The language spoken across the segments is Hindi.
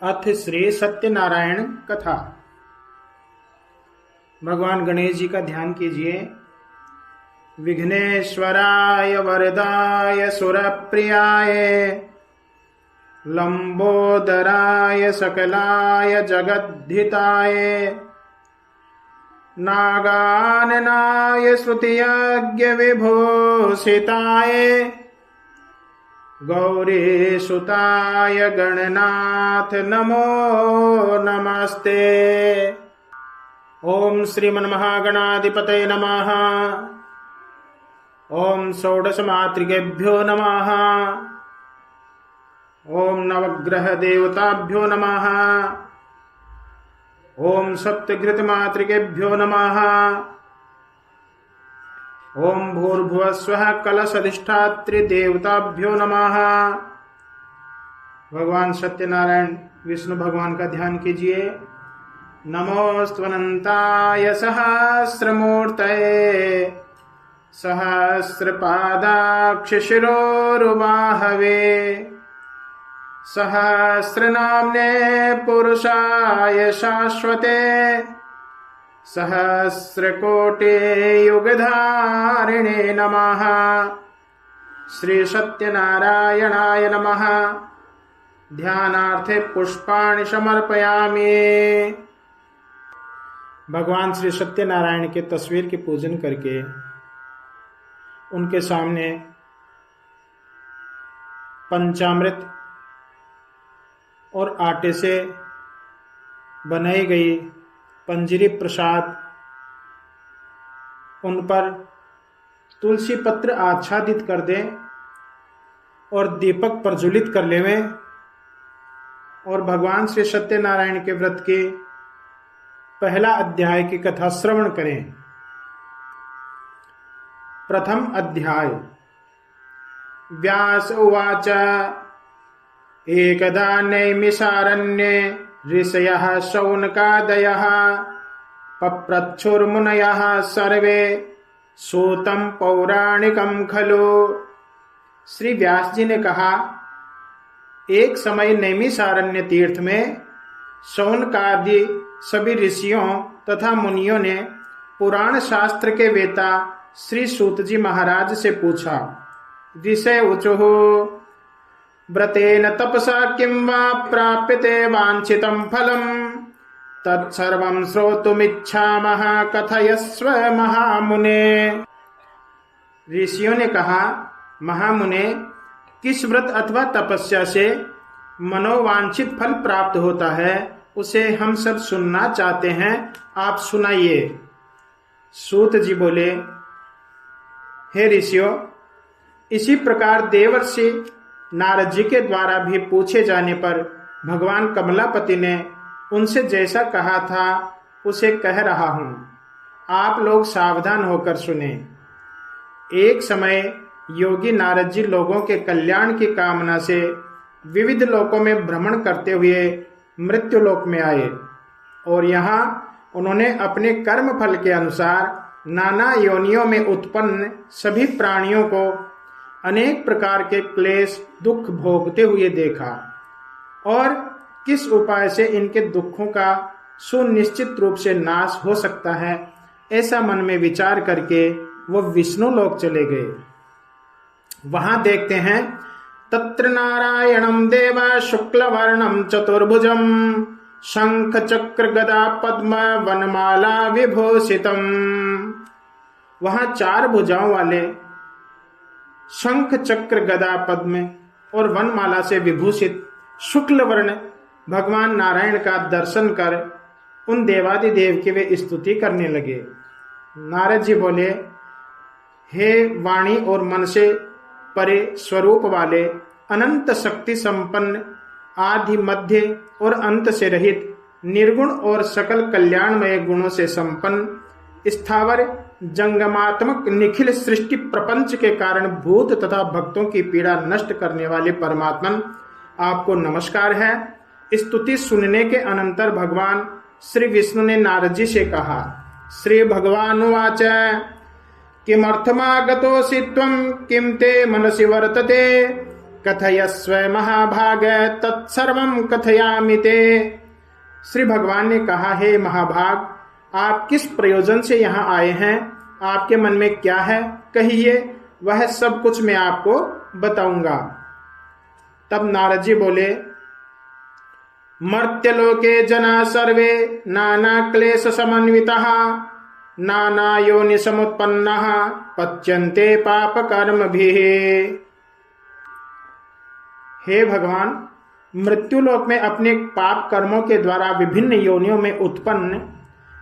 अथ श्री सत्यनारायण कथा। भगवान गणेश जी का ध्यान कीजिए। विघ्नेश्वराय वरदाय सुरप्रियाय लंबोदराय सकलाय जगद्धिताय नागाननाय श्रुतियज्ञ विभूषिताय गौरीसुताय गणनाथ नमो नमस्ते। ओम श्रीमन्महागणाधिपतये नमः। ओम षोडशमातृकेभ्यो नमः। ओम नवग्रह देवताभ्यो नमः। ओम सप्तघृतमातृकेभ्यो नमः। ओम भूर्भुवस्वः कलशधिष्ठात्री देवताभ्यो नमः। भगवान सत्यनारायण विष्णु भगवान का ध्यान कीजिए। नमोऽस्त्वनन्ताय सहस्रमूर्तये सहस्रपादाक्षशिरोरुबाहवे सहस्रनाम्ने पुरुषाय शाश्वते सहस्रकोटि युगधारिणे नमः। श्री सत्यनारायणाय नमः। ध्यानार्थे पुष्पाणि समर्पयामि। भगवान श्री सत्यनारायण के तस्वीर की पूजन करके उनके सामने पंचामृत और आटे से बनाई गई पंजरी प्रसाद, उन पर तुलसी पत्र आच्छादित कर दें और दीपक प्रज्वलित कर लेवें और भगवान श्री सत्यनारायण के व्रत के पहला अध्याय की कथा श्रवण करें। प्रथम अध्याय। व्यास उवाच एकदा नैमिषारण्ये ऋषयः शौनकादयः पप्रच्छुर्मुनयः सर्वे सूतं पौराणिकं खलु। श्री व्यास जी ने कहा, एक समय नैमिषारण्य तीर्थ में शौनकादि सभी ऋषियों तथा मुनियों ने पुराण शास्त्र के वेता श्री सूत जी महाराज से पूछा। ऋषय ऊचुः व्रतेन तपसा किं वा प्राप्यते वांछितं फलम् तत्सर्वं श्रोतुमिच्छामः कथयस्व महामुने। ऋषियों ने कहा, महामुने, किस व्रत अथवा तपस्या से मनोवांछित फल प्राप्त होता है उसे हम सब सुनना चाहते हैं, आप सुनाइए। सूत जी बोले, हे ऋषियों, इसी प्रकार देवर्षि नारद जी के द्वारा भी पूछे जाने पर भगवान कमलापति ने उनसे जैसा कहा था उसे कह रहा हूं, आप लोग सावधान होकर सुने। एक समय योगी नारद जी लोगों के कल्याण की कामना से विविध लोकों में भ्रमण करते हुए मृत्युलोक में आए और यहाँ उन्होंने अपने कर्म फल के अनुसार नाना योनियों में उत्पन्न सभी प्राणियों को अनेक प्रकार के क्लेश दुख भोगते हुए देखा और किस उपाय से इनके दुखों का सुनिश्चित रूप से नाश हो सकता है, ऐसा मन में विचार करके वो विष्णु लोक चले गए। वहां देखते हैं, तत्र नारायणं देव शुक्लवर्णं चतुर्भुजं शंख चक्र गदा पद्म वनमाला विभूषितम। वहां चार भुजाओं वाले शंख चक्र गदा पद्म और वनमाला से विभूषित शुक्ल वर्ण भगवान नारायण का दर्शन कर उन देवादिदेव की वे स्तुति करने लगे। नारद जी बोले, हे वाणी और मन से परे स्वरूप वाले, अनंत शक्ति संपन्न, आदि मध्य और अंत से रहित, निर्गुण और सकल कल्याणमय गुणों से संपन्न, स्थावर जंगमात्मक निखिल सृष्टि प्रपंच के कारण भूत तथा भक्तों की पीड़ा नष्ट करने वाले परमात्मन, आपको नमस्कार है। स्तुति सुनने के अनंतर भगवान श्री विष्णु ने नारद जी से कहा। श्री भगवान उवाच किमर्थमागतोऽसि त्वं किं ते मनसि वर्तते कथयस्व महाभाग तत्सर्वं कथयामि ते। श्री भगवान ने कहा, हे महाभाग, आप किस प्रयोजन से यहाँ आए हैं, आपके मन में क्या है, कहिए, वह सब कुछ मैं आपको बताऊंगा। तब नारद जी बोले, मर्त्यलोके जना सर्वे नाना क्लेश समन्वितः नाना योनि समुत्पन्नः पच्यन्ते पाप कर्मभिः। हे भगवान, मृत्युलोक में अपने पाप कर्मों के द्वारा विभिन्न योनियों में उत्पन्न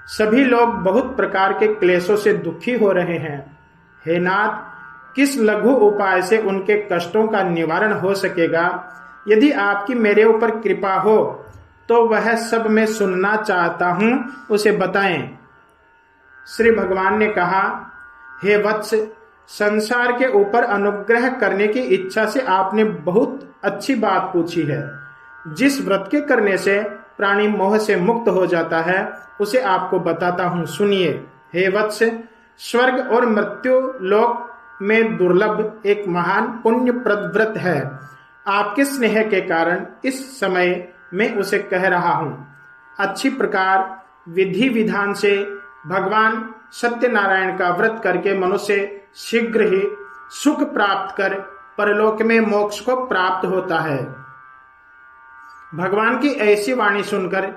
सभी लोग बहुत प्रकार के क्लेशों से दुखी हो रहे हैं। हे नाथ, किस लघु उपाय से उनके कष्टों का निवारण हो सकेगा? यदि आपकी मेरे ऊपर कृपा हो तो वह सब मैं सुनना चाहता हूं, उसे बताएं। श्री भगवान ने कहा, हे वत्स, संसार के ऊपर अनुग्रह करने की इच्छा से आपने बहुत अच्छी बात पूछी है। जिस व्रत के करने से प्राणी मोह से मुक्त हो जाता है उसे आपको बताता हूं, सुनिए। हे वत्स, स्वर्ग और मृत्यु लोक में दुर्लभ एक महान पुण्यप्रद व्रत है। आपके स्नेह के कारण इस समय मैं उसे कह रहा हूं। अच्छी प्रकार विधि विधान से भगवान सत्यनारायण का व्रत करके मनुष्य शीघ्र ही सुख प्राप्त कर परलोक में मोक्ष को प्राप्त होता है। भगवान की ऐसी वाणी सुनकर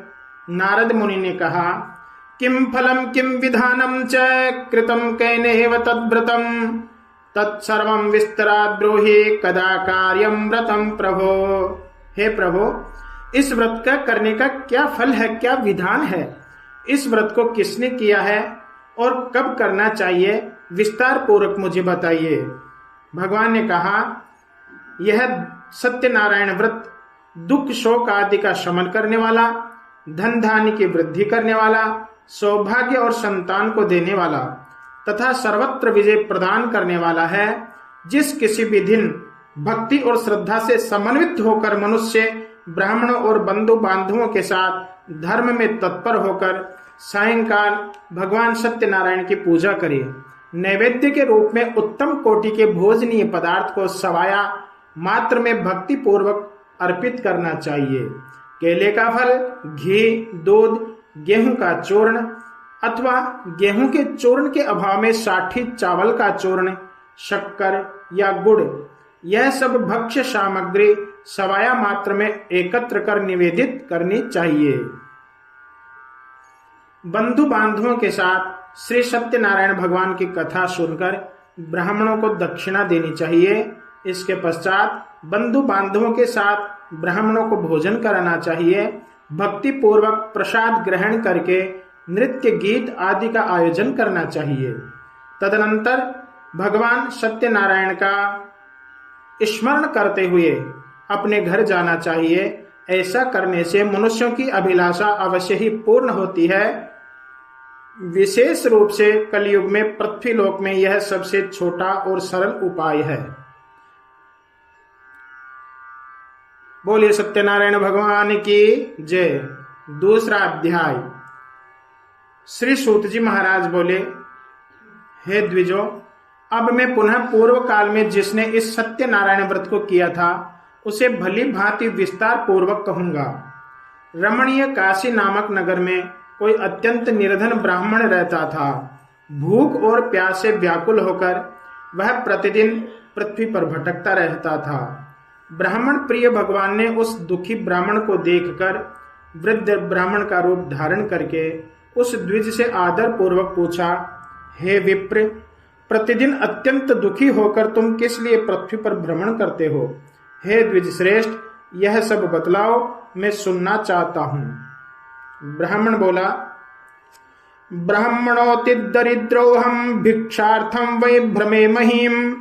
नारद मुनि ने कहा, किम फलम किम विधानम च कृतम कैनेव तद्व्रतम तत्सर्वं विस्तरात् ब्रूहि कदा कार्यम व्रतम प्रभो। हे प्रभो, इस व्रत का करने का क्या फल है, क्या विधान है? इस व्रत को किसने किया है और कब करना चाहिए, विस्तार पूर्वक मुझे बताइए। भगवान ने कहा, यह सत्यनारायण व्रत दुख शोक आदि का शमन करने वाला, धन धान्य की वृद्धि करने वाला, सौभाग्य और संतान को देने वाला तथा सर्वत्र विजय प्रदान करने वाला है। जिस किसी भी दिन भक्ति और श्रद्धा से समन्वित होकर मनुष्य ब्राह्मणों और बंधु बांधवों के साथ धर्म में तत्पर होकर सायंकाल भगवान सत्यनारायण की पूजा करे, नैवेद्य के रूप में उत्तम कोटि के भोजनीय पदार्थ को सवाया मात्र में भक्ति पूर्वक अर्पित करना चाहिए। केले का फल, घी, दूध, गेहूं का चूर्ण अथवा गेहूं के चूर्ण के अभाव में साठी चावल का चूर्ण, शक्कर या गुड़, यह सब भक्ष्य सामग्री सवाया मात्र में एकत्र कर निवेदित करनी चाहिए। बंधु बांधवों के साथ श्री सत्यनारायण भगवान की कथा सुनकर ब्राह्मणों को दक्षिणा देनी चाहिए। इसके पश्चात बंधु बांधवों के साथ ब्राह्मणों को भोजन कराना चाहिए। भक्ति पूर्वक प्रसाद ग्रहण करके नृत्य गीत आदि का आयोजन करना चाहिए। तदनंतर भगवान सत्यनारायण का स्मरण करते हुए अपने घर जाना चाहिए। ऐसा करने से मनुष्यों की अभिलाषा अवश्य ही पूर्ण होती है। विशेष रूप से कलयुग में पृथ्वीलोक में यह सबसे छोटा और सरल उपाय है। बोलिए सत्यनारायण भगवान की जय। दूसरा अध्याय। श्री सूत जी महाराज बोले, हे द्विजों, अब मैं पुनः पूर्व काल में जिसने इस सत्यनारायण व्रत को किया था उसे भली भांति विस्तार पूर्वक कहूंगा। रमणीय काशी नामक नगर में कोई अत्यंत निर्धन ब्राह्मण रहता था। भूख और प्यास से व्याकुल होकर वह प्रतिदिन पृथ्वी पर भटकता रहता था। ब्राह्मण प्रिय भगवान ने उस दुखी ब्राह्मण को देखकर वृद्ध ब्राह्मण का रूप धारण करके उस द्विज से आदर पूर्वक पूछा, हे विप्र, प्रतिदिन अत्यंत दुखी होकर तुम किस लिए पृथ्वी पर भ्रमण करते हो? हे द्विज श्रेष्ठ, यह सब बतलाओ, मैं सुनना चाहता हूं। ब्राह्मण बोला, ब्राह्मणोति दरिद्रोहम भिक्षार्थम वै भ्रमे महीम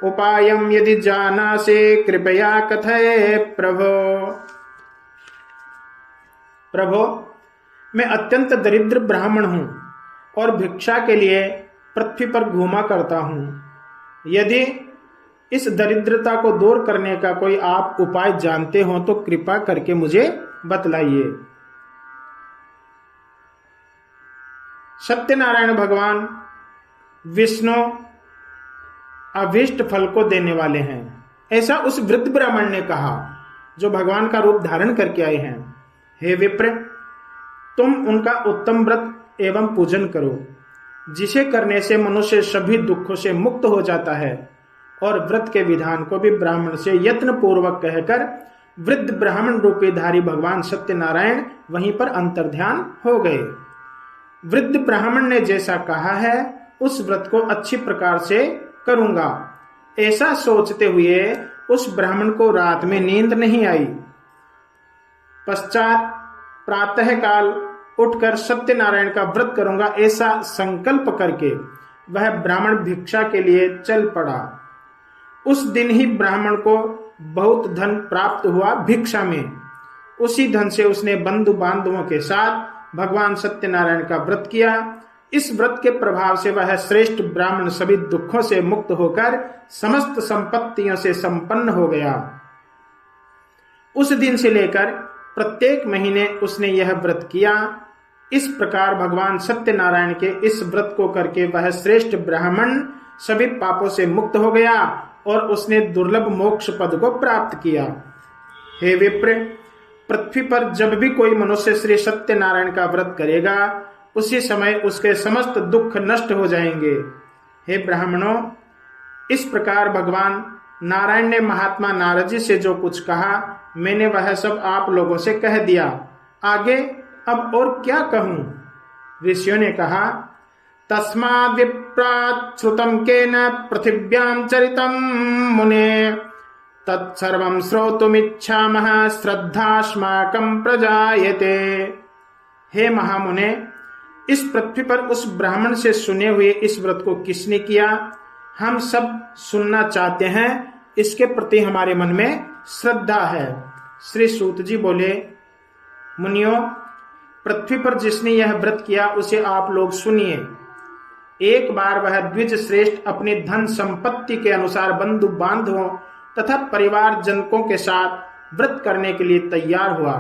उपायम यदि जानासे कृपया कथय प्रभो। प्रभो, मैं अत्यंत दरिद्र ब्राह्मण हूं और भिक्षा के लिए पृथ्वी पर घूमा करता हूं। यदि इस दरिद्रता को दूर करने का कोई आप उपाय जानते हो तो कृपा करके मुझे बतलाइए। सत्यनारायण भगवान विष्णु अभीष्ट फल को देने वाले हैं। ऐसा उस वृद्ध ब्राह्मण ने कहा जो भगवान का रूप धारण करके आए हैं। हे विप्र, तुम उनका उत्तम व्रत एवं पूजन करो, जिसे करने से मनुष्य सभी दुखों से मुक्त हो जाता है। और व्रत के विधान को भी ब्राह्मण से यत्न पूर्वक कहकर वृद्ध ब्राह्मण रूपीधारी भगवान सत्यनारायण वहीं पर अंतर्ध्यान हो गए। वृद्ध ब्राह्मण ने जैसा कहा है उस व्रत को अच्छी प्रकार से करूंगा, ऐसा सोचते हुए उस ब्राह्मण को रात में नींद नहीं आई। पश्चात प्रातः काल उठकर सत्यनारायण का व्रत करूंगा ऐसा संकल्प करके वह ब्राह्मण भिक्षा के लिए चल पड़ा। उस दिन ही ब्राह्मण को बहुत धन प्राप्त हुआ भिक्षा में। उसी धन से उसने बंधु बांधवों के साथ भगवान सत्यनारायण का व्रत किया। इस व्रत के प्रभाव से वह श्रेष्ठ ब्राह्मण सभी दुखों से मुक्त होकर समस्त संपत्तियों से संपन्न हो गया। उस दिन से लेकर प्रत्येक महीने उसने यह व्रत किया। इस प्रकार भगवान सत्यनारायण के इस व्रत को करके वह श्रेष्ठ ब्राह्मण सभी पापों से मुक्त हो गया और उसने दुर्लभ मोक्ष पद को प्राप्त किया। हे विप्र, पृथ्वी पर जब भी कोई मनुष्य श्री सत्यनारायण का व्रत करेगा उसी समय उसके समस्त दुख नष्ट हो जाएंगे। हे ब्राह्मणों, इस प्रकार भगवान नारायण ने महात्मा नारद जी से जो कुछ कहा मैंने वह सब आप लोगों से कह दिया। आगे अब और क्या कहूं? ऋषियों ने कहा, तस्माद् विप्रात् श्रुतं केन पृथिव्यां चरितं मुने तत्सर्वं श्रोतुमिच्छामः श्रद्धास्माकं प्रजायते। हे महामुने, इस पृथ्वी पर उस ब्राह्मण से सुने हुए इस व्रत को किसने किया हम सब सुनना चाहते हैं, इसके प्रति हमारे मन में श्रद्धा है। श्री सूत जी बोले, मुनियों, पृथ्वी पर जिसने यह व्रत किया उसे आप लोग सुनिए। एक बार वह द्विज श्रेष्ठ अपने धन संपत्ति के अनुसार बंधु बांधवों तथा परिवार जनकों के साथ व्रत करने के लिए तैयार हुआ।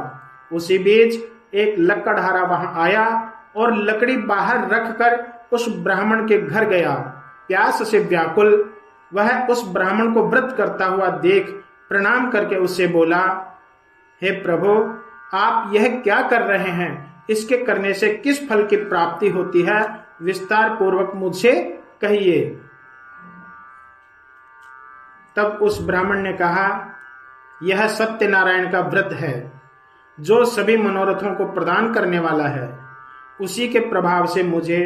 उसी बीच एक लकड़हारा वहां आया और लकड़ी बाहर रखकर उस ब्राह्मण के घर गया। प्यास से व्याकुल वह उस ब्राह्मण को व्रत करता हुआ देख प्रणाम करके उससे बोला, हे प्रभु, आप यह क्या कर रहे हैं? इसके करने से किस फल की प्राप्ति होती है? विस्तार पूर्वक मुझसे कहिए। तब उस ब्राह्मण ने कहा, यह सत्यनारायण का व्रत है जो सभी मनोरथों को प्रदान करने वाला है। उसी के प्रभाव से मुझे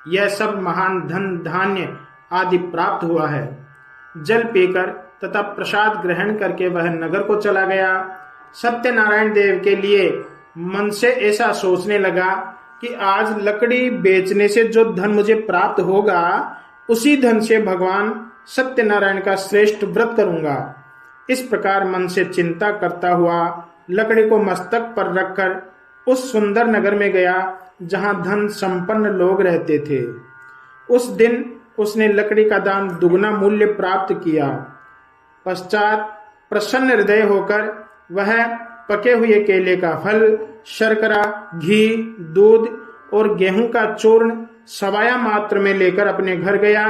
यह सब महान धन धान्य आदि प्राप्त हुआ है। जल पीकर तथा प्रसाद ग्रहण करके वह नगर को चला गया। सत्यनारायण देव के लिए मन से ऐसा सोचने लगा कि आज लकड़ी बेचने से जो धन मुझे प्राप्त होगा उसी धन से भगवान सत्यनारायण का श्रेष्ठ व्रत करूंगा। इस प्रकार मन से चिंता करता हुआ लकड़ी को मस्तक पर रखकर उस सुंदर नगर में गया जहां धन संपन्न लोग रहते थे। उस दिन उसने लकड़ी का दाम दुगना मूल्य प्राप्त किया। पश्चात प्रसन्न हृदय होकर वह पके हुए केले का फल, शर्करा, घी, दूध और गेहूं का चूर्ण सवाया मात्र में लेकर अपने घर गया।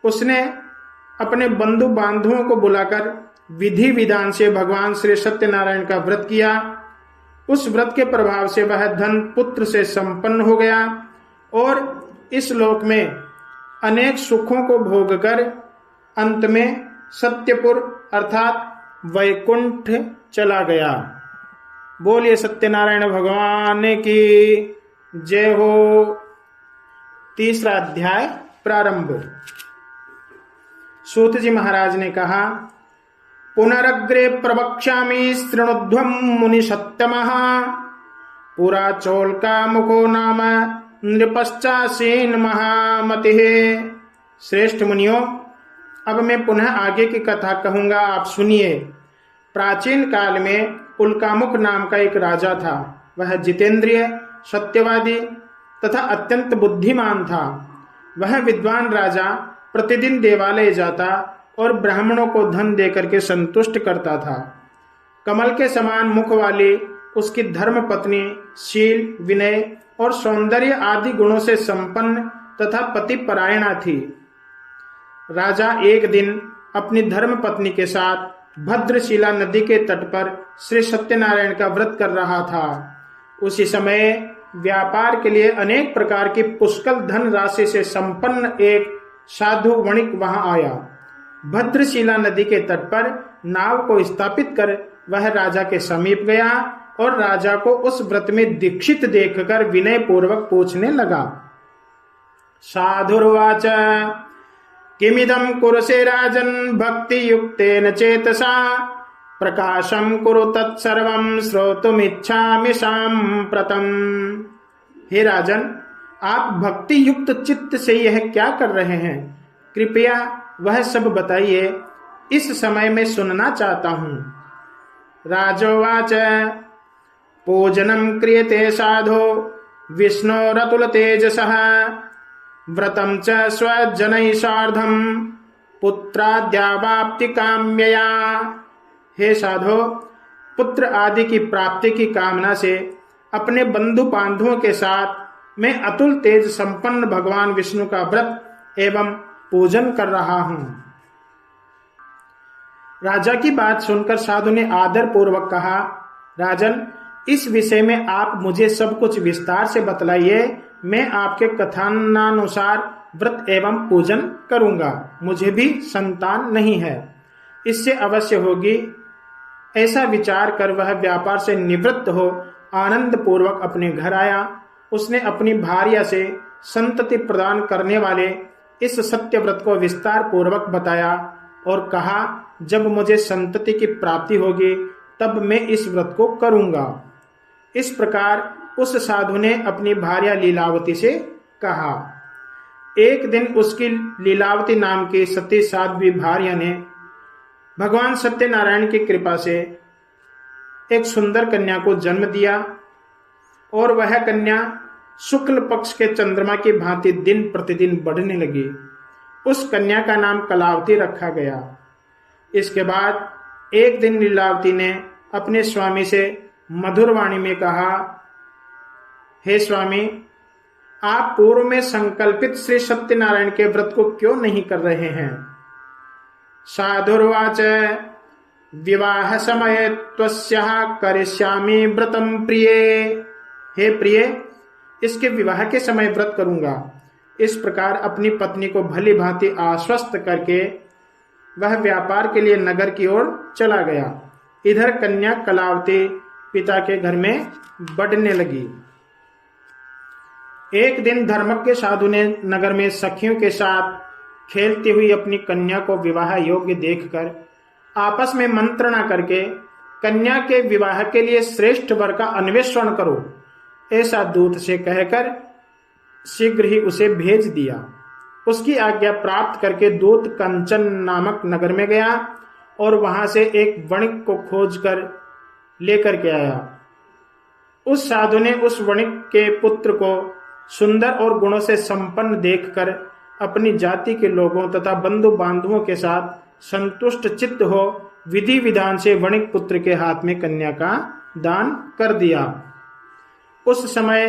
उसने अपने बंधु बांधवों को बुलाकर विधि विधान से भगवान श्री सत्यनारायण का व्रत किया। उस व्रत के प्रभाव से वह धन पुत्र से संपन्न हो गया और इस लोक में अनेक सुखों को भोगकर अंत में सत्यपुर अर्थात वैकुंठ चला गया। बोलिए सत्यनारायण भगवान की जय हो। तीसरा अध्याय प्रारंभ। सूत जी महाराज ने कहा, पुनरग्रे प्रवक्ष्यामि शृणुध्वं मुनि सत्तमः पुरा चौल्का मुखो नाम नृपश्चासीन महामतिः। श्रेष्ठ मुनियों, अब मैं पुनः आगे की कथा कहूंगा, आप सुनिए। प्राचीन काल में उल्कामुख नाम का एक राजा था। वह जितेंद्रिय, सत्यवादी तथा अत्यंत बुद्धिमान था। वह विद्वान राजा प्रतिदिन देवालय जाता और ब्राह्मणों को धन देकर के संतुष्ट करता था। कमल के समान मुख वाली उसकी धर्म पत्नी शील, विनय और सौंदर्य आदि गुणों से संपन्न तथा पति परायणा थी। राजा एक दिन अपनी धर्म पत्नी के साथ भद्रशिला नदी के तट पर श्री सत्यनारायण का व्रत कर रहा था। उसी समय व्यापार के लिए अनेक प्रकार की पुष्कल धन राशि से संपन्न एक साधु वणिक वहां आया। भद्रशिला नदी के तट पर नाव को स्थापित कर वह राजा के समीप गया और राजा को उस व्रत में दीक्षित देखकर विनय पूर्वक पूछने लगा। साधुर्वाच किमिदं कुरुषे राजन् भक्ति युक्तेन चेतसा प्रकाशं कुरु तत्सर्वं श्रोतुमिच्छामि साम्प्रतम्। हे राजन, आप भक्ति युक्त चित्त से यह क्या कर रहे हैं? कृपया वह सब बताइए, इस समय में सुनना चाहता हूं। राजोवाच पूजनम क्रियते साधो विष्णोरतुल तेजसः व्रतं च स्वजनैः सार्धं पुत्राद्यावाप्ति काम्यया। हे साधो, पुत्र आदि की प्राप्ति की कामना से अपने बंधु बांधवों के साथ मैं अतुल तेज संपन्न भगवान विष्णु का व्रत एवं पूजन कर रहा हूं। राजा की बात सुनकर साधु ने आदर पूर्वक कहा, राजन, इस विषय में आप मुझे सब कुछ विस्तार से बतलाइए। मैं आपके कथनानुसार व्रत एवं पूजन करूंगा। मुझे भी संतान नहीं है, इससे अवश्य होगी। ऐसा विचार कर वह व्यापार से निवृत्त हो आनंद पूर्वक अपने घर आया। उसने अपनी भार्या से संतति प्रदान करने वाले इस सत्य व्रत को विस्तार पूर्वक बताया और कहा, जब मुझे संतति की प्राप्ति होगी तब मैं इस व्रत को करूंगा। इस प्रकार उस साधु ने अपनी भार्या लीलावती से कहा। एक दिन उसकी लीलावती नाम की सती साध्वी भार्या ने भगवान सत्यनारायण की कृपा से एक सुंदर कन्या को जन्म दिया और वह कन्या शुक्ल पक्ष के चंद्रमा की भांति दिन प्रतिदिन बढ़ने लगी। उस कन्या का नाम कलावती रखा गया। इसके बाद एक दिन लीलावती ने अपने स्वामी से मधुर वाणी में कहा, हे स्वामी, आप पूर्व में संकल्पित श्री सत्यनारायण के व्रत को क्यों नहीं कर रहे हैं? साधुर्वाच विवाह समय त्वस्याः करिष्यामि व्रतम प्रिये। हे प्रिय, इसके विवाह के समय व्रत करूंगा। इस प्रकार अपनी पत्नी को भली भांति आश्वस्त करके वह व्यापार के लिए नगर की ओर चला गया। इधर कन्या कलावती पिता के घर में बढ़ने लगी। एक दिन धर्मज्ञ साधु ने नगर में सखियों के साथ खेलती हुई अपनी कन्या को विवाह योग्य देखकर आपस में मंत्रणा करके कन्या के विवाह के लिए श्रेष्ठ वर का अन्वेषण करो, ऐसा दूत से कहकर शीघ्र ही उसे भेज दिया। उसकी आज्ञा प्राप्त करके दूत कंचन नामक नगर में गया और वहां से एक वणिक को खोजकर लेकर के आया। उस साधु ने उस वणिक के पुत्र को सुंदर और गुणों से संपन्न देखकर अपनी जाति के लोगों तथा बंधु बांधवों के साथ संतुष्ट चित्त हो विधि विधान से वणिक पुत्र के हाथ में कन्या का दान कर दिया। उस समय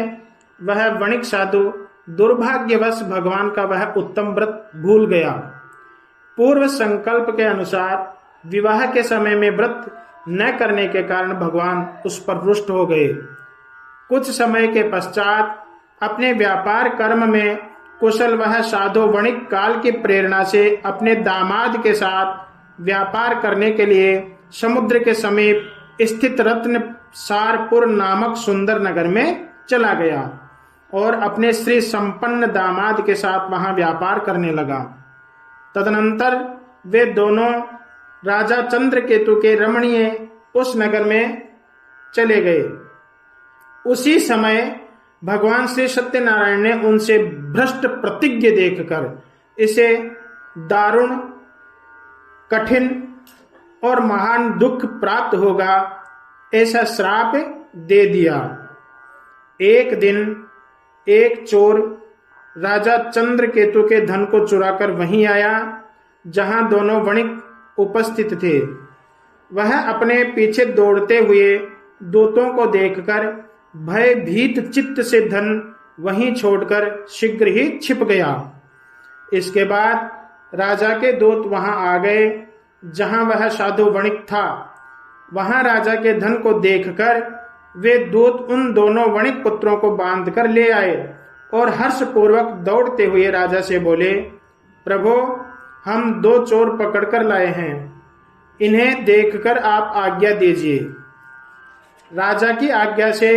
वह वणिक साधु दुर्भाग्यवश भगवान का वह उत्तम व्रत भूल गया। पूर्व संकल्प के अनुसार विवाह के समय में व्रत न करने के कारण भगवान उस पर रुष्ट हो गए। कुछ समय के पश्चात अपने व्यापार कर्म में कुशल वह साधु वणिक काल की प्रेरणा से अपने दामाद के साथ व्यापार करने के लिए समुद्र के समीप स्थित रत्न सारपुर नामक सुंदर नगर में चला गया और अपने श्री संपन्न दामाद के साथ वहां व्यापार करने लगा। तदनंतर वे दोनों राजा चंद्रकेतु के रमणीय उस नगर में चले गए। उसी समय भगवान श्री सत्यनारायण ने उनसे भ्रष्ट प्रतिज्ञ देखकर इसे दारुण, कठिन और महान दुख प्राप्त होगा ऐसा श्राप दे दिया। एक दिन एक चोर राजा चंद्रकेतु के धन को चुराकर वहीं आया जहां दोनों वणिक उपस्थित थे। वह अपने पीछे दौड़ते हुए दूतों को देखकर भयभीत चित्त से धन वहीं छोड़कर शीघ्र ही छिप गया। इसके बाद राजा के दूत वहां आ गए जहां वह साधु वणिक था। वहां राजा के धन को देखकर वे दूत उन दोनों वणिक पुत्रों को बांधकर ले आए और हर्षपूर्वक दौड़ते हुए राजा से बोले, प्रभो, हम 2 चोर पकड़कर लाए हैं, इन्हें देखकर आप आज्ञा दीजिए। राजा की आज्ञा से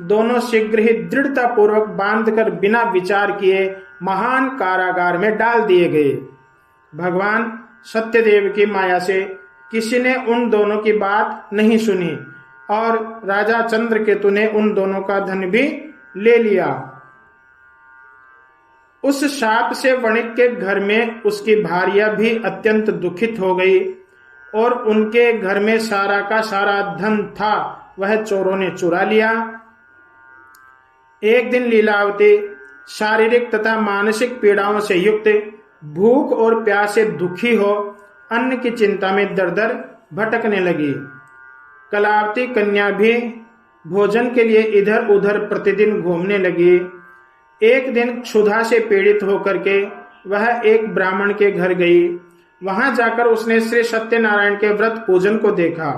दोनों शीघ्र ही दृढ़ता पूर्वक बांधकर बिना विचार किए महान कारागार में डाल दिए गए। भगवान सत्यदेव की माया से किसी ने उन दोनों की बात नहीं सुनी और राजा चंद्रकेतु ने उन दोनों का धन भी ले लिया। उस शाप से वणिक के घर में उसकी भार्या भी अत्यंत दुखित हो गई और उनके घर में सारा का सारा धन था वह चोरों ने चुरा लिया। एक दिन लीलावती शारीरिक तथा मानसिक पीड़ाओं से युक्त, भूख और प्यास से दुखी हो अन्न की चिंता में दर-दर भटकने लगी। कलावती कन्या भी भोजन के लिए इधर उधर प्रतिदिन घूमने लगी। एक दिन क्षुधा से पीड़ित होकर के वह एक ब्राह्मण के घर गई। वहां जाकर उसने श्री सत्यनारायण के व्रत पूजन को देखा।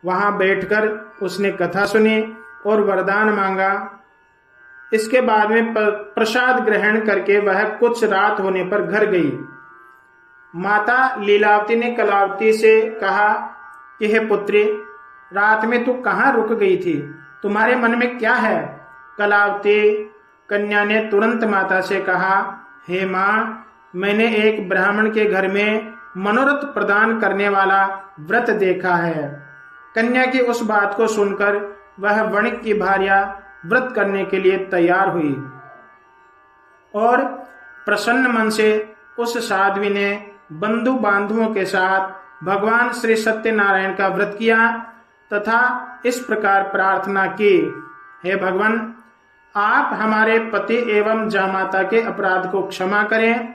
वहां बैठकर उसने कथा सुनी और वरदान मांगा। इसके बाद में प्रसाद ग्रहण करके वह कुछ रात होने पर घर गई। माता लीलावती ने कलावती से कहा कि हे पुत्री, रात में तू कहाँ रुक गई थी? तुम्हारे मन में क्या है? कलावती कन्या ने तुरंत माता से कहा, हे माँ, मैंने एक ब्राह्मण के घर में मनोरथ प्रदान करने वाला व्रत देखा है। कन्या की उस बात को सुनकर वह वणिक की भार्या व्रत करने के लिए तैयार हुई और प्रसन्न मन से उस साध्वी ने बंधु बांधवों के साथ भगवान श्री सत्यनारायण का व्रत किया तथा इस प्रकार प्रार्थना की, हे भगवान, आप हमारे पति एवं जामाता के अपराध को क्षमा करें।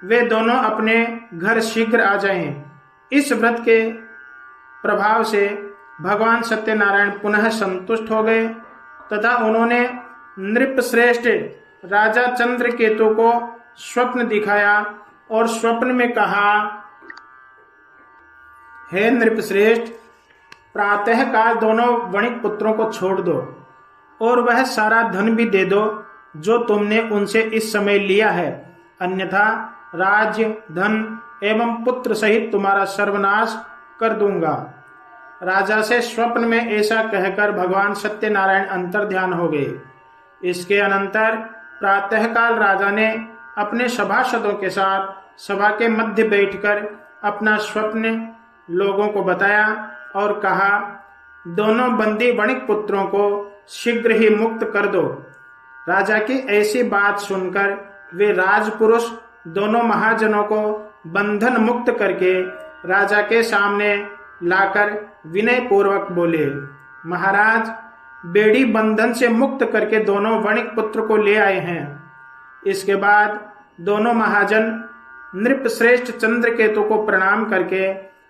वे दोनों अपने घर शीघ्र आ जाएं। इस व्रत के प्रभाव से भगवान सत्यनारायण पुनः संतुष्ट हो गए तथा उन्होंने नृपश्रेष्ठ राजा चंद्रकेतु को स्वप्न दिखाया और स्वप्न में कहा, हे नृपश्रेष्ठ, प्रातः काल दोनों वणिक पुत्रों को छोड़ दो और वह सारा धन भी दे दो जो तुमने उनसे इस समय लिया है, अन्यथा राज्य, धन एवं पुत्र सहित तुम्हारा सर्वनाश कर दूंगा। राजा से स्वप्न में ऐसा कहकर भगवान सत्यनारायण अंतर्ध्यान हो गए। इसके अनंतर प्रातःकाल राजा ने अपने सभासदों के साथ सभा के मध्य बैठकर अपना स्वप्न लोगों को बताया और कहा, दोनों बंदी वणिक पुत्रों को शीघ्र ही मुक्त कर दो। राजा की ऐसी बात सुनकर वे राजपुरुष दोनों महाजनों को बंधन मुक्त करके राजा के सामने लाकर विनय पूर्वक बोले, महाराज, बेड़ी बंधन से मुक्त करके दोनों वणिक पुत्र को ले आए हैं। इसके बाद दोनों महाजन नृपश्रेष्ठ चंद्रकेतु को प्रणाम करके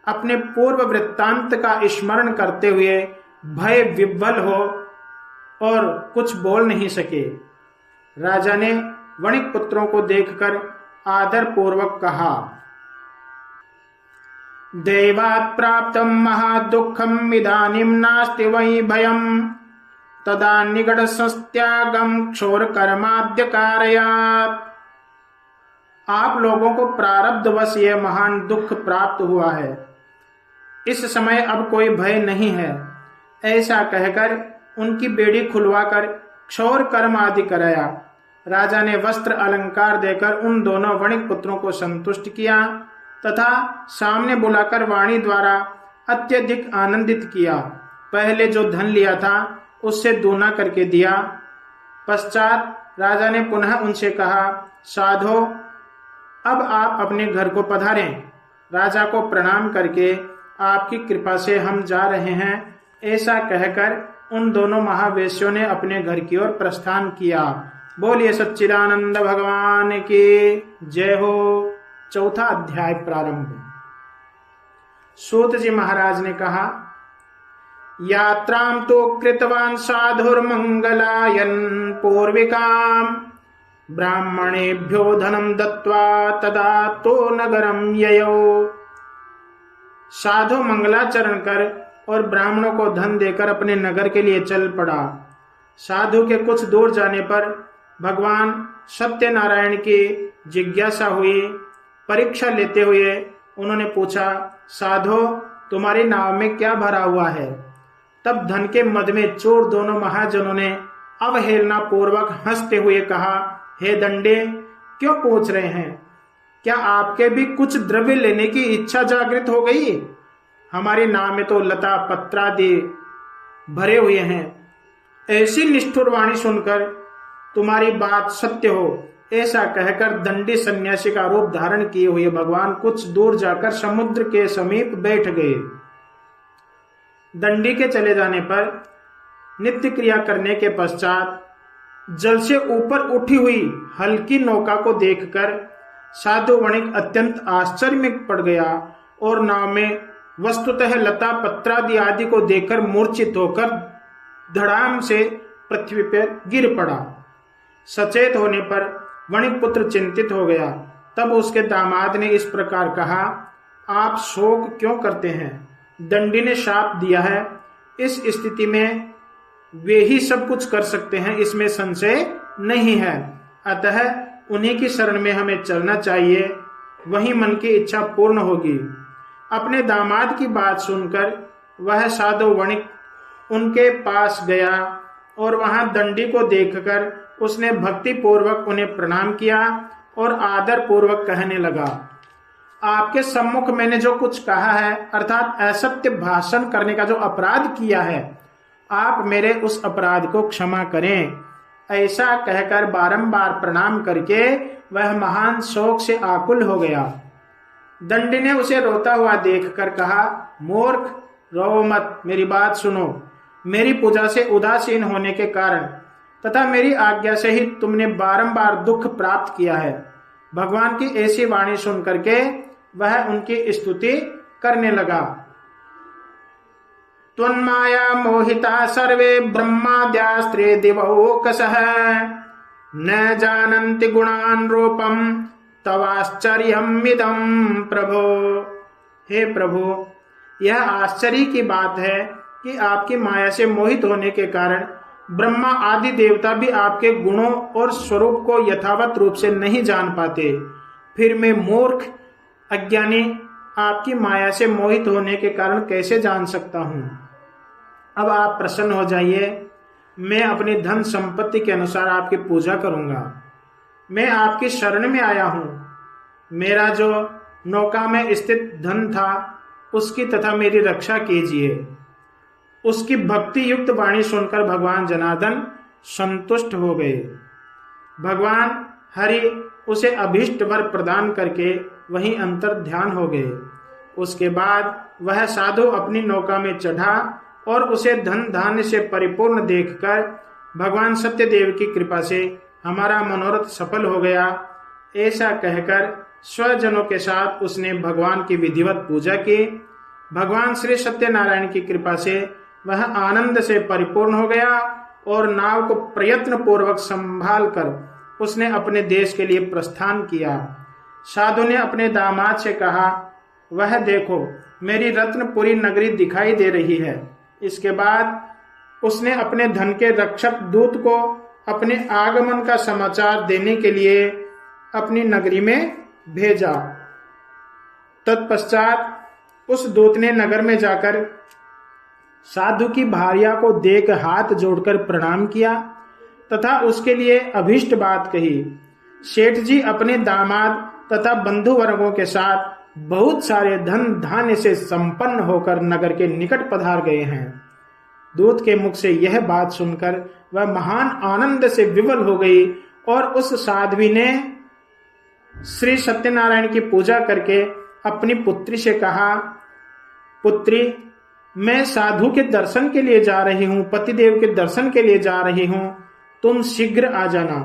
अपने पूर्व वृत्तांत का स्मरण करते हुए भय विह्वल हो और कुछ बोल नहीं सके। राजा ने वणिक पुत्रों को देखकर आदर पूर्वक कहा, देवात् प्राप्तं महादुःखम् इदानीं नास्ति वै भयम् तदा निगडसंत्यागं क्षोरकर्माद्य कारयात्। आप लोगों को प्रारब्धवश यह महान दुख प्राप्त हुआ है, इस समय अब कोई भय नहीं है। ऐसा कहकर उनकी बेड़ी खुलवाकर क्षौर कर्म आदि कराया। राजा ने वस्त्र अलंकार देकर उन दोनों वणिक पुत्रों को संतुष्ट किया तथा सामने बुलाकर वाणी द्वारा अत्यधिक आनंदित किया। पहले जो धन लिया था उससे दूना करके दिया। पश्चात राजा ने पुनः उनसे कहा, साधो, अब आप अपने घर को पधारें। राजा को प्रणाम करके आपकी कृपा से हम जा रहे हैं। ऐसा कहकर उन दोनों महावेश्यों ने अपने घर की ओर प्रस्थान किया। बोलिए सच्चिदानंद भगवान की जय हो। चौथा अध्याय प्रारंभ। सूत जी महाराज ने कहा, यात्रां तो कृतवान साधुर्मंगलायन पूर्विकाम ब्राह्मणेभ्यो धनम दत्त्वा तदा तो नगरम ययौ। साधु मंगलाचरण कर और ब्राह्मणों को धन देकर अपने नगर के लिए चल पड़ा। साधु के कुछ दूर जाने पर भगवान सत्यनारायण की जिज्ञासा हुई। परीक्षा लेते हुए उन्होंने पूछा, साधो तुम्हारी नाव में क्या भरा हुआ है? तब धन के मद में चोर दोनों महाजनों ने अवहेलना पूर्वक हंसते हुए कहा, हे दंडे, क्यों पूछ रहे हैं? क्या आपके भी कुछ द्रव्य लेने की इच्छा जागृत हो गई? हमारी नाव में तो लता पत्रादि भरे हुए हैं। ऐसी निष्ठुर वाणी सुनकर तुम्हारी बात सत्य हो, ऐसा कहकर दंडी सन्यासी का रूप धारण किए हुए भगवान कुछ दूर जाकर समुद्र के समीप बैठ गए। दंडी के चले जाने पर नित्य क्रिया करने के पश्चात जल से ऊपर उठी हुई हल्की नौका को देखकर साधु वणिक अत्यंत आश्चर्य में पड़ गया और नाव में वस्तुतः लता पत्रादि आदि को देखकर मूर्छित होकर धड़ाम से पृथ्वी पर गिर पड़ा। सचेत होने पर वणिक पुत्र चिंतित हो गया। तब उसके दामाद ने इस प्रकार कहा, आप शोक क्यों करते हैं? दंडी ने शाप दिया है, इस स्थिति में वे ही सब कुछ कर सकते हैं, इसमें संशय नहीं है। अतः उन्हीं की शरण में हमें चलना चाहिए, वहीं मन की इच्छा पूर्ण होगी। अपने दामाद की बात सुनकर वह साधु वणिक उनके पास गया और वहां दंडी को देखकर उसने भक्ति पूर्वक उन्हें प्रणाम किया और आदर पूर्वक कहने लगा, आपके सम्मुख मैंने जो कुछ कहा है, अर्थात असत्य भाषण करने का जो अपराध किया है, आप मेरे उस अपराध को क्षमा करें। ऐसा कहकर बारंबार प्रणाम करके वह महान शोक से आकुल हो गया। दंडी ने उसे रोता हुआ देखकर कहा, मूर्ख, रो मत, मेरी बात सुनो। मेरी पूजा से उदासीन होने के कारण तथा मेरी आज्ञा से ही तुमने बारंबार दुख प्राप्त किया है। भगवान की ऐसी वाणी सुन करके वह उनकी स्तुति करने लगा। त्वन्माया मोहिता सर्वे ब्रह्माद्यास्त्रे दिवौकसः न जानन्ति गुणान् रूपम तवाश्चर्यमिदं प्रभो। हे प्रभु, यह आश्चर्य की बात है कि आपकी माया से मोहित होने के कारण ब्रह्मा आदि देवता भी आपके गुणों और स्वरूप को यथावत रूप से नहीं जान पाते। फिर मैं मूर्ख अज्ञानी आपकी माया से मोहित होने के कारण कैसे जान सकता हूँ? अब आप प्रसन्न हो जाइए, मैं अपनी धन संपत्ति के अनुसार आपकी पूजा करूंगा। मैं आपकी शरण में आया हूँ। मेरा जो नौका में स्थित धन था उसकी तथा मेरी रक्षा कीजिए। उसकी भक्ति युक्त वाणी सुनकर भगवान जनार्दन संतुष्ट हो गए। भगवान हरि उसे अभीष्ट वर प्रदान करके वहीं अंतर ध्यान हो गए। उसके बाद वह साधु अपनी नौका में चढ़ा और उसे धन धान्य से परिपूर्ण देखकर भगवान सत्यदेव की कृपा से हमारा मनोरथ सफल हो गया, ऐसा कहकर स्वजनों के साथ उसने भगवान की विधिवत पूजा की। भगवान श्री सत्यनारायण की कृपा से वह आनंद से परिपूर्ण हो गया और नाव को प्रयत्न पूर्वक संभाल कर उसने अपने देश के लिए प्रस्थान किया। साधु ने अपने दामाद से कहा, वह देखो, मेरी रत्नपुरी नगरी दिखाई दे रही है। इसके बाद उसने अपने धन के रक्षक दूत को अपने आगमन का समाचार देने के लिए अपनी नगरी में भेजा। तत्पश्चात उस दूत ने नगर में जाकर साधु की भार्या को देख हाथ जोड़कर प्रणाम किया तथा उसके लिए अभीष्ट बात कही। सेठ जी अपने दामाद तथा बंधु वर्गों के साथ बहुत सारे धन धान्य से संपन्न होकर नगर के निकट पधार गए हैं। दूत के मुख से यह बात सुनकर वह महान आनंद से विवल हो गई और उस साध्वी ने श्री सत्यनारायण की पूजा करके अपनी पुत्री से कहा, पुत्री, मैं साधु के दर्शन के लिए जा रही हूँ, पतिदेव के दर्शन के लिए जा रही हूँ, तुम शीघ्र आ जाना।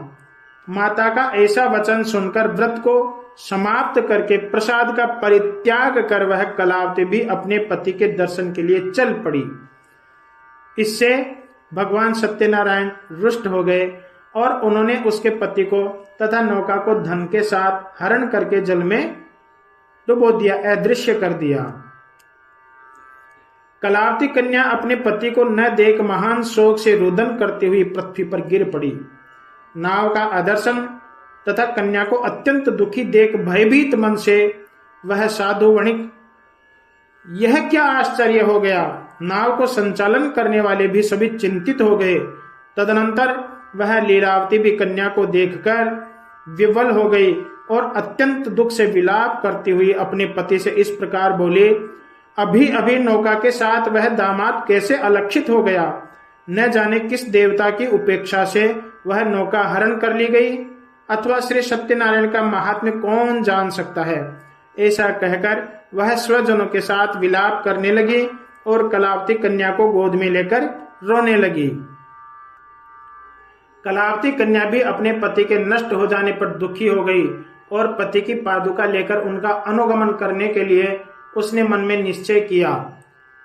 माता का ऐसा वचन सुनकर व्रत को समाप्त करके प्रसाद का परित्याग कर वह कलावती भी अपने पति के दर्शन के लिए चल पड़ी। इससे भगवान सत्यनारायण रुष्ट हो गए और उन्होंने उसके पति को तथा नौका को धन के साथ हरण करके जल में डुबो दिया, अदृश्य कर दिया। कलावती कन्या अपने पति को न देख महान शोक से रुदन करती हुई पृथ्वी पर गिर पड़ी। नाव का अदर्शन तथा कन्या को अत्यंत दुखी देख भयभीत मन से वह साधु वणिक, यह क्या आश्चर्य हो गया। नाव को संचालन करने वाले भी सभी चिंतित हो गए। तदनंतर वह लीलावती भी कन्या को देखकर विवल हो गई और अत्यंत दुख से विलाप करती हुई अपने पति से इस प्रकार बोली, अभी अभी नौका के साथ वह दामाद कैसे अलक्षित हो गया। न जाने किस देवता की उपेक्षा से वह नौका हरण कर ली गई, अथवा श्री सत्यनारायण का महात्म्य कौन जान सकता है। ऐसा कहकर वह स्वजनों के साथ विलाप करने लगी और कलावती कन्या को गोद में लेकर रोने लगी। कलावती कन्या भी अपने पति के नष्ट हो जाने पर दुखी हो गई और पति की पादुका लेकर उनका अनुगमन करने के लिए उसने मन में निश्चय किया।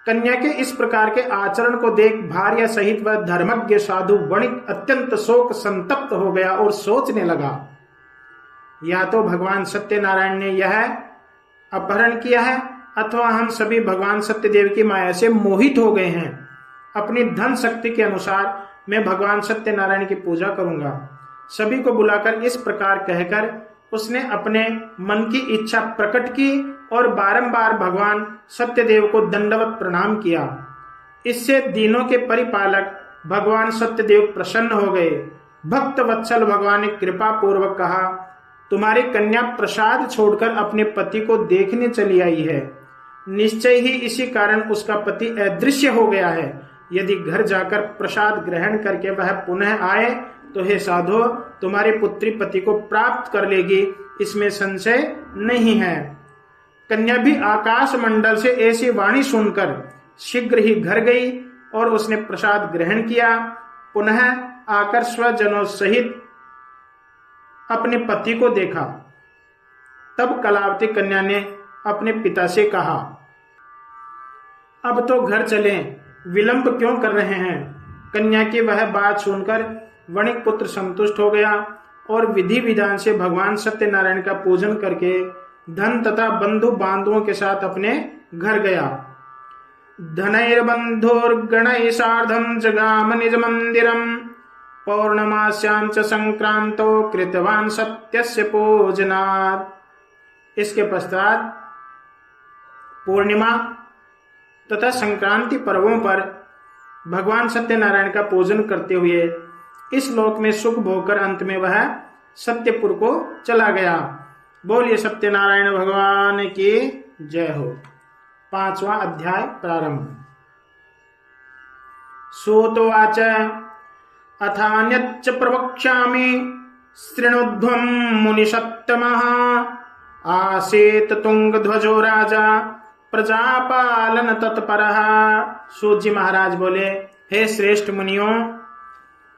कन्या के इस प्रकार के आचरण को देख भार्या सहित वह धर्मज्ञ साधु वणिक अत्यंत शोक संतप्त हो गया और सोचने लगा, या तो भगवान सत्यनारायण ने यह अपहरण किया है, अथवा हम सभी भगवान सत्यदेव की माया से मोहित हो गए हैं। अपनी धन शक्ति के अनुसार मैं भगवान सत्यनारायण की पूजा करूंगा। सभी को बुलाकर इस प्रकार कहकर उसने अपने मन की इच्छा प्रकट की और बारंबार भगवान सत्यदेव को दंडवत प्रणाम किया। इससे दीनों के परिपालक भगवान सत्यदेव प्रसन्न हो गए। भक्त वत्सल भगवान ने कृपा पूर्वक कहा, तुम्हारी कन्या प्रसाद छोड़कर अपने पति को देखने चली आई है। निश्चय ही इसी कारण उसका पति अदृश्य हो गया है। यदि घर जाकर प्रसाद ग्रहण करके वह पुनः आए तो हे साधो, तुम्हारी पुत्री पति को प्राप्त कर लेगी, इसमें संशय नहीं है। कन्या भी आकाश मंडल से ऐसी वाणी सुनकर शीघ्र ही घर गई और उसने प्रसाद ग्रहण किया। पुनः आकर स्वजनों सहित अपने पति को देखा। तब कलावती कन्या ने अपने पिता से कहा, अब तो घर चलें, विलंब क्यों कर रहे हैं। कन्या की वह बात सुनकर वणिक पुत्र संतुष्ट हो गया और विधि विधान से भगवान सत्यनारायण का पूजन करके धन तथा बंधु बांधवों के साथ अपने घर गया। धनैर्बन्धुर्गणैः सार्धं जगाम निज मंदिरम पौर्णमास्यां च संक्रांतो कृतवान सत्यस्य पूजनात्। इसके पश्चात पूर्णिमा तथा संक्रांति पर्वों पर भगवान सत्यनारायण का पूजन करते हुए इस लोक में सुख भोगकर अंत में वह सत्यपुर को चला गया। बोलिए सत्यनारायण भगवान की जय हो। 5वां अध्याय प्रारंभ। सूतोवाच अथान्यच्च प्रवक्ष्यामि शृणुध्वं मुनिसत्तमः आसीत् तुंगध्वजो राजा प्रजापालन तत्परः। सूत जी महाराज बोले, हे श्रेष्ठ मुनियों,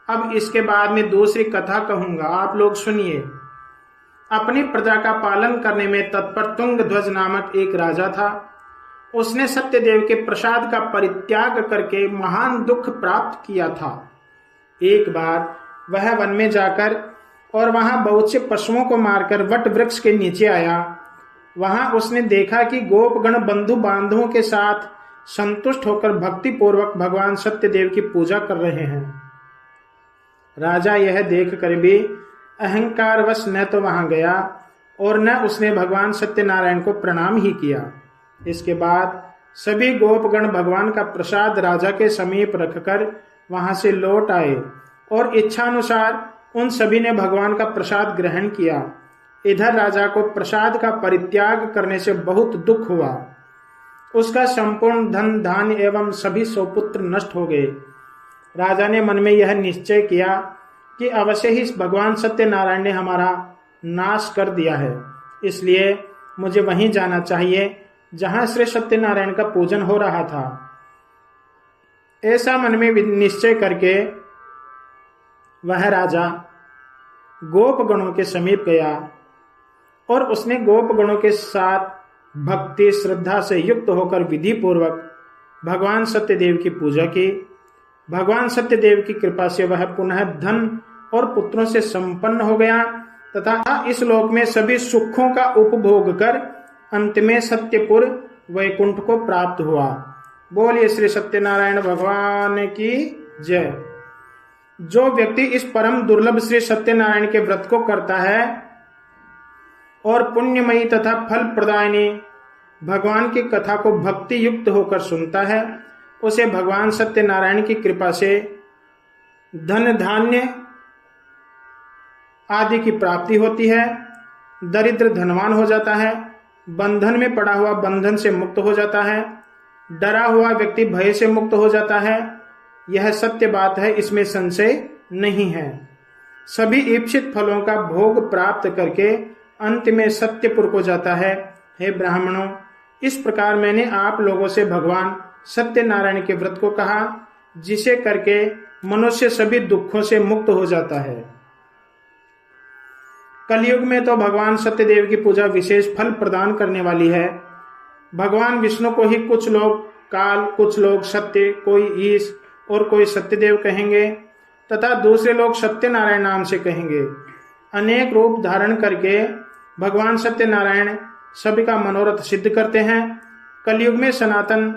अब इसके बाद में दूसरी कथा कहूंगा, आप लोग सुनिए। अपनी प्रजा का पालन करने में तत्पर तुंगध्वज नामक एक राजा था। उसने सत्यदेव के प्रसाद का परित्याग करके महान दुख प्राप्त किया था। एक बार वह वन में जाकर और वहां बहुत से पशुओं को मारकर वट वृक्ष के नीचे आया। वहां उसने देखा कि गोपगण बंधु बांधवों के साथ संतुष्ट होकर भक्ति पूर्वक भगवान सत्यदेव की पूजा कर रहे हैं। राजा यह देखकर भी अहंकारवश न तो वहां गया और न उसने भगवान सत्यनारायण को प्रणाम ही किया। इसके बाद सभी गोपगण भगवान का प्रसाद राजा के समीप रखकर वहां से लौट आए और इच्छानुसार उन सभी ने भगवान का प्रसाद ग्रहण किया। इधर राजा को प्रसाद का परित्याग करने से बहुत दुख हुआ। उसका संपूर्ण धन धान्य एवं सभी सौपुत्र नष्ट हो गए। राजा ने मन में यह निश्चय किया कि अवश्य ही भगवान सत्यनारायण ने हमारा नाश कर दिया है, इसलिए मुझे वहीं जाना चाहिए जहां श्री सत्यनारायण का पूजन हो रहा था। ऐसा मन में निश्चय करके वह राजा गोपगणों के समीप गया और उसने गोपगणों के साथ भक्ति श्रद्धा से युक्त होकर विधि पूर्वक भगवान सत्यदेव की पूजा की। भगवान सत्यदेव की कृपा से वह पुनः धन और पुत्रों से संपन्न हो गया तथा इस लोक में सभी सुखों का उपभोग कर अंत में सत्यपुर वैकुंठ को प्राप्त हुआ। बोलिए श्री सत्यनारायण भगवान की जय। जो व्यक्ति इस परम दुर्लभ श्री सत्यनारायण के व्रत को करता है और पुण्यमयी तथा फल प्रदायिनी भगवान की कथा को भक्ति युक्त होकर सुनता है, उसे भगवान सत्यनारायण की कृपा से धन धान्य आदि की प्राप्ति होती है, दरिद्र धनवान हो जाता है, बंधन में पड़ा हुआ बंधन से मुक्त हो जाता है, डरा हुआ व्यक्ति भय से मुक्त हो जाता है। यह सत्य बात है, इसमें संशय नहीं है। सभी इप्सित फलों का भोग प्राप्त करके अंत में सत्यपुर को जाता है। हे ब्राह्मणों, इस प्रकार मैंने आप लोगों से भगवान सत्यनारायण के व्रत को कहा, जिसे करके मनुष्य सभी दुखों से मुक्त हो जाता है। कलयुग में तो भगवान सत्यदेव की पूजा विशेष फल प्रदान करने वाली है। भगवान विष्णु को ही कुछ लोग काल, कुछ लोग सत्य, कोई ईश और कोई सत्यदेव कहेंगे तथा दूसरे लोग सत्यनारायण नाम से कहेंगे। अनेक रूप धारण करके भगवान सत्यनारायण सभी का मनोरथ सिद्ध करते हैं। कलयुग में सनातन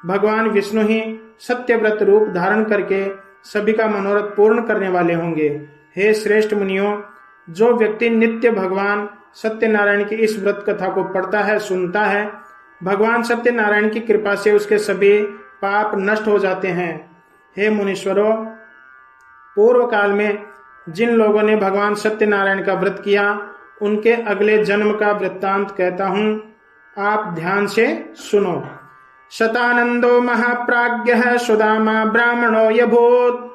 भगवान विष्णु ही सत्यव्रत रूप धारण करके सभी का मनोरथ पूर्ण करने वाले होंगे। हे श्रेष्ठ मुनियों, जो व्यक्ति नित्य भगवान सत्यनारायण की इस व्रत कथा को पढ़ता है, सुनता है, भगवान सत्यनारायण की कृपा से उसके सभी पाप नष्ट हो जाते हैं। हे मुनीश्वरों, पूर्व काल में जिन लोगों ने भगवान सत्यनारायण का व्रत किया, उनके अगले जन्म का वृत्तांत कहता हूं, आप ध्यान से सुनो। शतानंदो महाप्राज्ञः सुदामा ब्राह्मणो यभूत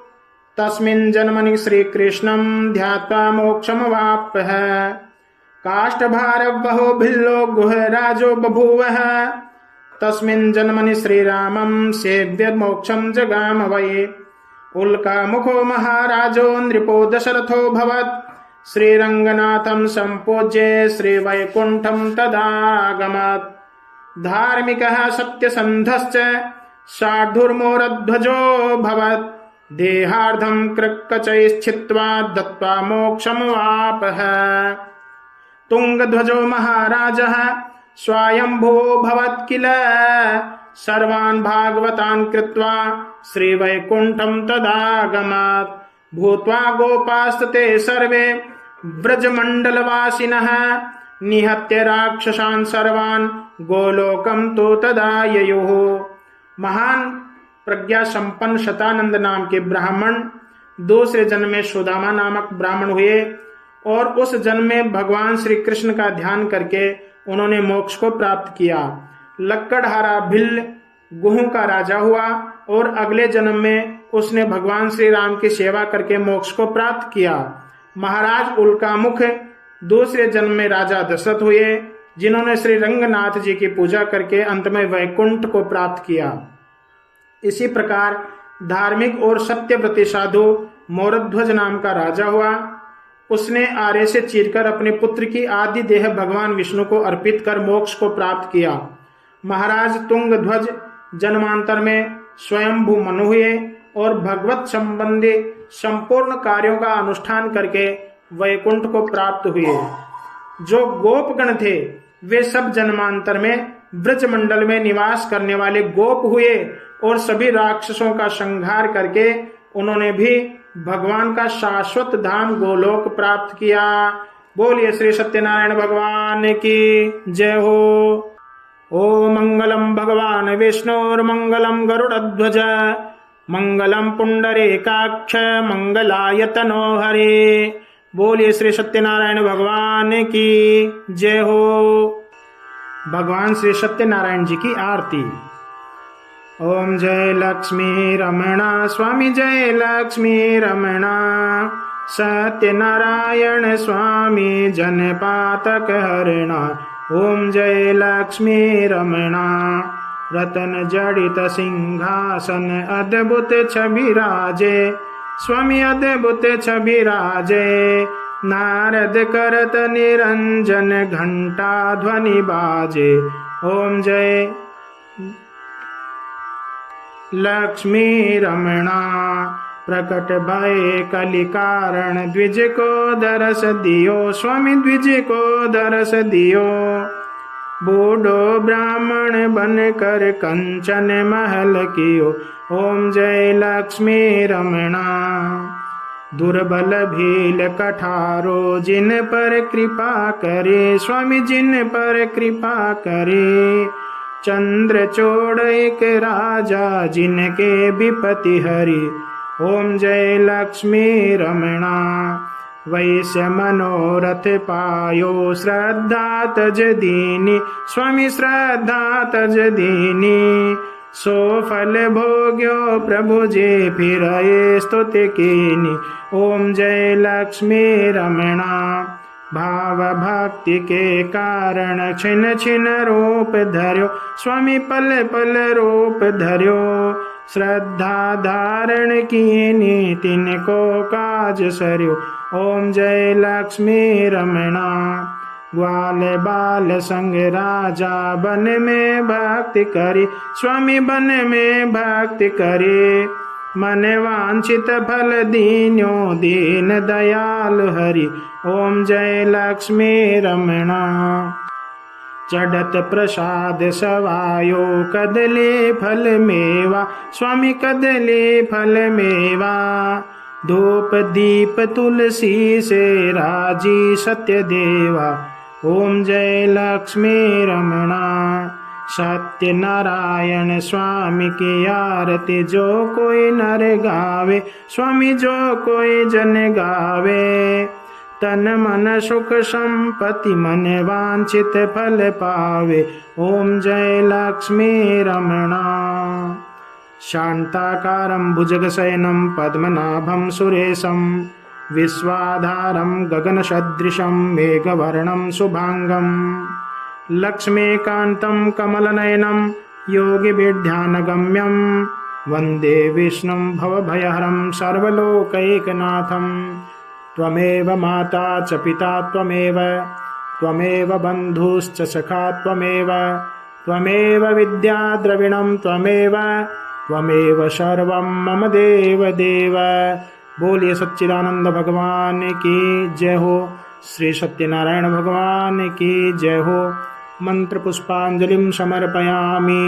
तस्मिन् जन्मनि श्रीकृष्णं ध्यात्वा मोक्षमवाप्यः। काष्ठभारवहो भिल्लो गुहराजो बभूवः तस्मिन् जन्मनि श्रीरामं सेव्य मोक्षं जगाम वै। उल्कामुखो महाराजो नृपो दशरथो भवत् श्रीरंगनाथं संपूज्य श्रीवैकुंठं तदागमत्। धार्मिकः सत्यसन्धश्च शार्दूलमूर्ध्वजो भवत् देहार्धं कृक्कचैश्चित्वा दत्त्वा मोक्षमवापः। तुंगध्वजो महाराजः स्वयंभुवो भवत् किल सर्वान् भागवतान् कृत्वा श्रीवैकुंठं तदागमत्। भूत्वा गोपास्तते सर्वे व्रजमण्डलवासिनः निहत्य राक्षसान् सर्वान् गोलोकं तो तदा ययुः। महान प्रज्ञा संपन्न शतानंद नाम के ब्राह्मण दूसरे जन्म में सुदामा नामक ब्राह्मण हुए और उस जन्म में भगवान श्री कृष्ण का ध्यान करके उन्होंने मोक्ष को प्राप्त किया। लक्कड़हारा भिल्ल गुहू का राजा हुआ और अगले जन्म में उसने भगवान श्री राम की सेवा करके मोक्ष को प्राप्त किया। महाराज उल्कामुख दूसरे जन्म में राजा दशरथ हुए, जिन्होंने श्री रंगनाथ जी की पूजा करके अंत में वैकुंठ को प्राप्त किया। इसी प्रकार धार्मिक और सत्यव्रती साधु मोरध्वज नाम का राजा हुआ। उसने आरे से चीरकर अपने पुत्र की आदि देह भगवान विष्णु को अर्पित कर मोक्ष को प्राप्त किया। महाराज तुंगध्वज जन्मांतर में स्वयंभू मनु हुए और भगवत संबंधी संपूर्ण कार्यों का अनुष्ठान करके वैकुंठ को प्राप्त हुए। जो गोपगण थे वे सब जन्मांतर में ब्रज मंडल में निवास करने वाले गोप हुए और सभी राक्षसों का संहार करके उन्होंने भी भगवान का शाश्वत धाम गोलोक प्राप्त किया। बोलिए श्री सत्यनारायण भगवान की जय हो। ओम मंगलम भगवान विष्णुर्मंगलम गरुड़ध्वज मंगलम पुंडरीकाक्ष मंगलाय तनो हरे। बोलिए श्री सत्यनारायण भगवान की जय हो। भगवान श्री सत्यनारायण जी की आरती। ओम जय लक्ष्मी रमणा स्वामी जय लक्ष्मी रमणा सत्यनारायण स्वामी जनपातक हरणा। ओम जय लक्ष्मी रमणा रतन जड़ित सिंहासन अद्भुत छवि राजे स्वामी अद्भुत छवि राजे। नारद करत निरंजन घंटा ध्वनि बाजे। ओम जय लक्ष्मी रमणा प्रकट भये कलि कारण द्विज को दरस दियो स्वामी द्विज को दरस दियो। बूढ़ो ब्राह्मण बन कर कंचन महल कियो ओम जय लक्ष्मी रमणा। दुर्बल भील कठारो जिन पर कृपा करे स्वामी जिन पर कृपा करे। चंद्रचूड़ एक राजा जिनके विपति हरि ओम जय लक्ष्मी रमणा। वैश्य मनोरथ पायो श्रद्धा तज दीनी स्वामी श्रद्धा तज दीनी। सो फल भोग्यो प्रभु जे फिरये स्तुति कीनी ओम जय लक्ष्मी रमणा। भाव भक्ति के कारण छिन छिन रूप धर्यो स्वामी पल पल रूप धर्यो। श्रद्धा धारण कीनी तिनको काज सरयो ओम जय लक्ष्मी रमणा। ग्वाल बाल संग राजा बन में भक्ति करी स्वामी बन में भक्ति करी। मन वांछित फल दीन्यो दीन दयाल हरि ओम जय लक्ष्मी रमणा। चढ़त प्रसाद सवायो कदली फल मेवा स्वामी कदली फल मेवा। धूप दीप तुलसी से राजी सत्य देवा ओम जय लक्ष्मी रमणा। सत्य नारायण स्वामी की आरती जो कोई नर गावे स्वामी जो कोई जन गावे। तन मन सुख संपत्ति मन वांछित फल पावे ओम जय लक्ष्मी रमणा। शांताकारं भुजगशयनं पद्मनाभं सुरेशं विश्वाधारं गगनसदृशं मेघवर्णं शुभांगं। लक्ष्मीकान्तं कमलनयनं योगिभिर्ध्यानगम्यं वन्दे विष्णुं भवभयहरं सर्वलोकैकनाथं। त्वमेव माता च पिता त्वमेव बन्धुश्च सखा त्वमेव विद्या द्रविणं त्वमेव सर्वं मम देव देव। बोलिए सच्चिदानंद भगवान की जय हो। श्री सत्यनारायण भगवान की जय हो। मंत्र पुष्पांजलिं समर्पयामि।